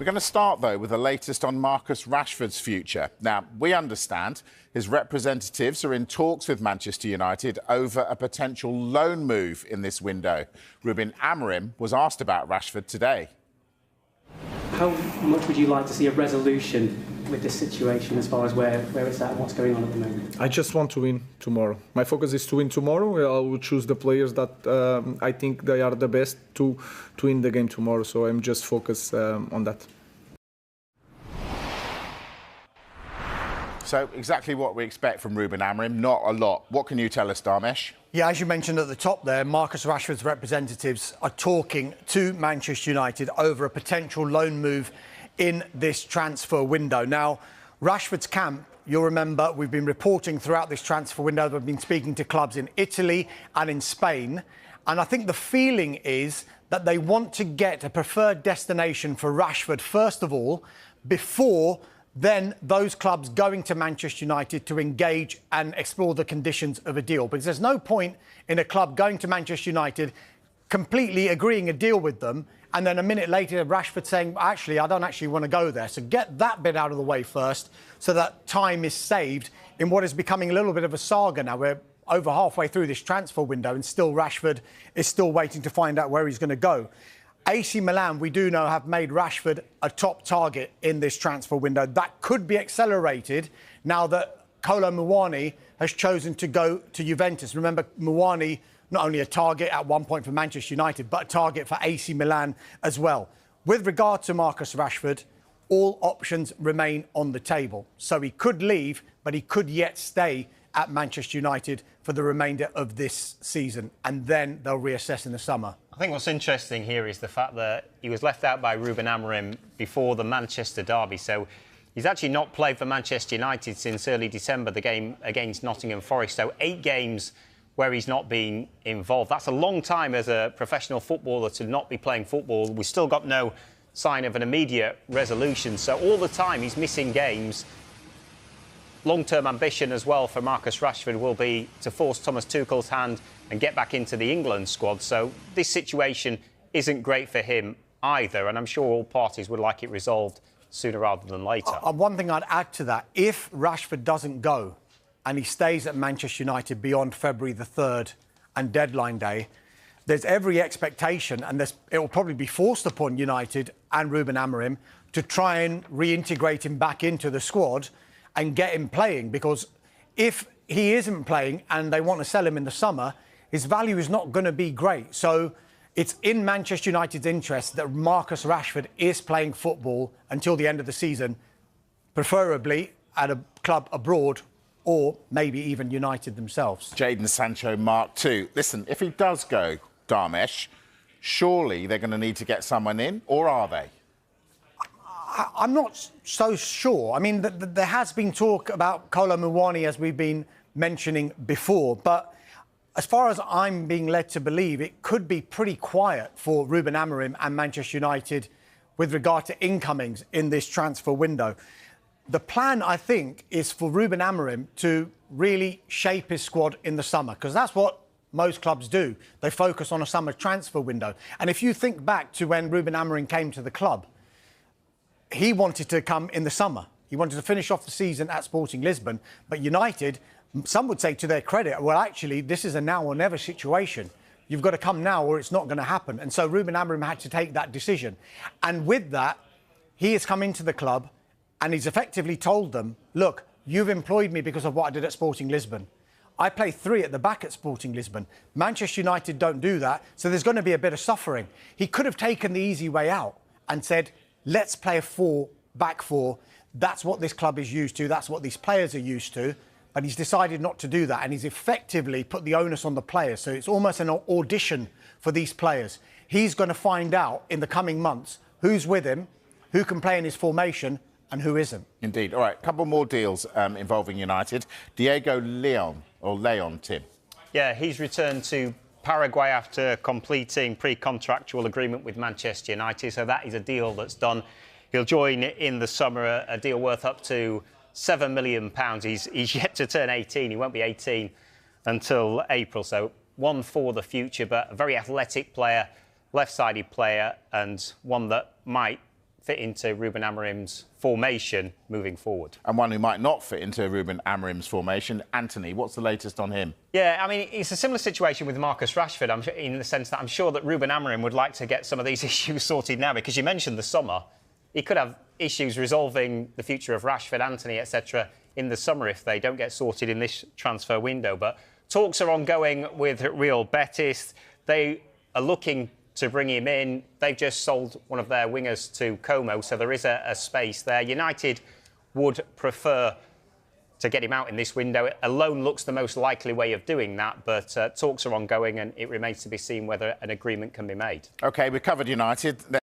We're going to start, though, with the latest on Marcus Rashford's future. Now, we understand his representatives are in talks with Manchester United over a potential loan move in this window. Ruben Amorim was asked about Rashford today. How much would you like to see a resolution with this situation as far as where it's at and what's going on at the moment? I just want to win tomorrow. My focus is to win tomorrow. I will choose the players that I think they are the best to win the game tomorrow. So I'm just focused on that. So exactly what we expect from Ruben Amorim, not a lot. What can you tell us, Dharmesh? Yeah, as you mentioned at the top there, Marcus Rashford's representatives are talking to Manchester United over a potential loan move in this transfer window. Now, Rashford's camp, you'll remember, we've been reporting throughout this transfer window. We've been speaking to clubs in Italy and in Spain. And I think the feeling is that they want to get a preferred destination for Rashford, first of all, before then those clubs going to Manchester United to engage and explore the conditions of a deal. Because there's no point in a club going to Manchester United, completely agreeing a deal with them, and then a minute later Rashford saying, actually, I don't actually want to go there. So get that bit out of the way first so that time is saved in what is becoming a little bit of a saga now. We're over halfway through this transfer window and still Rashford is still waiting to find out where he's going to go. AC Milan, we do know, have made Rashford a top target in this transfer window. That could be accelerated now that Kolo Muani has chosen to go to Juventus. Remember, Muani, not only a target at one point for Manchester United, but a target for AC Milan as well. With regard to Marcus Rashford, all options remain on the table. So he could leave, but he could yet stay at Manchester United for the remainder of this season, and then they'll reassess in the summer. I think what's interesting here is the fact that he was left out by Ruben Amorim before the Manchester derby. So he's actually not played for Manchester United since early December, the game against Nottingham Forest. So 8 games where he's not been involved. That's a long time as a professional footballer to not be playing football. We've still got no sign of an immediate resolution. So all the time he's missing games. Long-term ambition as well for Marcus Rashford will be to force Thomas Tuchel's hand and get back into the England squad. So this situation isn't great for him either, and I'm sure all parties would like it resolved sooner rather than later. One thing I'd add to that, if Rashford doesn't go and he stays at Manchester United beyond February the 3rd and deadline day, there's every expectation, and it will probably be forced upon United and Ruben Amorim to try and reintegrate him back into the squad and get him playing, because if he isn't playing and they want to sell him in the summer, his value is not going to be great. So it's in Manchester United's interest that Marcus Rashford is playing football until the end of the season, preferably at a club abroad or maybe even United themselves. Jadon Sancho Mark II. Listen, if he does go, Dharmesh, surely they're going to need to get someone in, or are they? I'm not so sure. I mean, there has been talk about Kolo Muani, as we've been mentioning before, but as far as I'm being led to believe, it could be pretty quiet for Ruben Amorim and Manchester United with regard to incomings in this transfer window. The plan, I think, is for Ruben Amorim to really shape his squad in the summer, because that's what most clubs do. They focus on a summer transfer window. And if you think back to when Ruben Amorim came to the club, he wanted to come in the summer. He wanted to finish off the season at Sporting Lisbon. But United, some would say to their credit, well, actually, this is a now or never situation. You've got to come now or it's not going to happen. And so Ruben Amorim had to take that decision. And with that, he has come into the club and he's effectively told them, look, you've employed me because of what I did at Sporting Lisbon. I play 3 at the back at Sporting Lisbon. Manchester United don't do that, so there's going to be a bit of suffering. He could have taken the easy way out and said, let's play a back four. That's what this club is used to. That's what these players are used to. But he's decided not to do that. And he's effectively put the onus on the players. So it's almost an audition for these players. He's going to find out in the coming months who's with him, who can play in his formation and who isn't. Indeed. All right, a couple more deals involving United. Diego Leon, Tim. Yeah, he's returned to Paraguay after completing pre-contractual agreement with Manchester United, so that is a deal that's done. He'll join in the summer, a deal worth up to £7 million. He's yet to turn 18. He won't be 18 until April, so one for the future, but a very athletic player, left-sided player, and one that might fit into Ruben Amorim's formation moving forward. And one who might not fit into Ruben Amorim's formation, Anthony. What's the latest on him? Yeah, I mean, it's a similar situation with Marcus Rashford, in the sense that I'm sure that Ruben Amorim would like to get some of these issues sorted now, because you mentioned the summer. He could have issues resolving the future of Rashford, Anthony, etc. in the summer if they don't get sorted in this transfer window. But talks are ongoing with Real Betis. They are looking to bring him in. They've just sold one of their wingers to Como, so there is a space there. United would prefer to get him out in this window. A loan looks the most likely way of doing that, but talks are ongoing and it remains to be seen whether an agreement can be made. OK, we covered United.